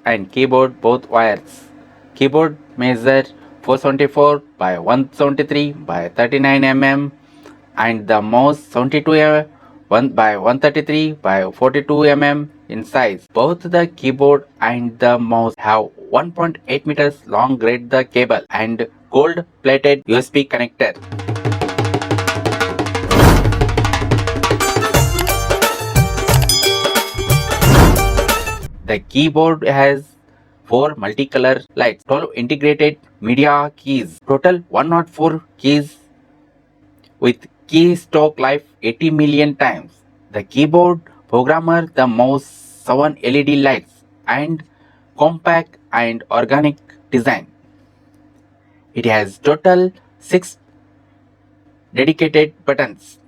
and keyboard both wires. Keyboard measure 474 by 173 by 39 mm and the mouse 72 1 by 133 by 42 mm in size. Both the keyboard and the mouse have 1.8 meters long grade the cable and gold plated USB connector. The keyboard has 4 multicolor lights, 12 integrated media keys, total 104 keys with keystroke life 80 million times. The keyboard programmer, the mouse 7 LED lights and compact and organic design. It has total 6 dedicated buttons.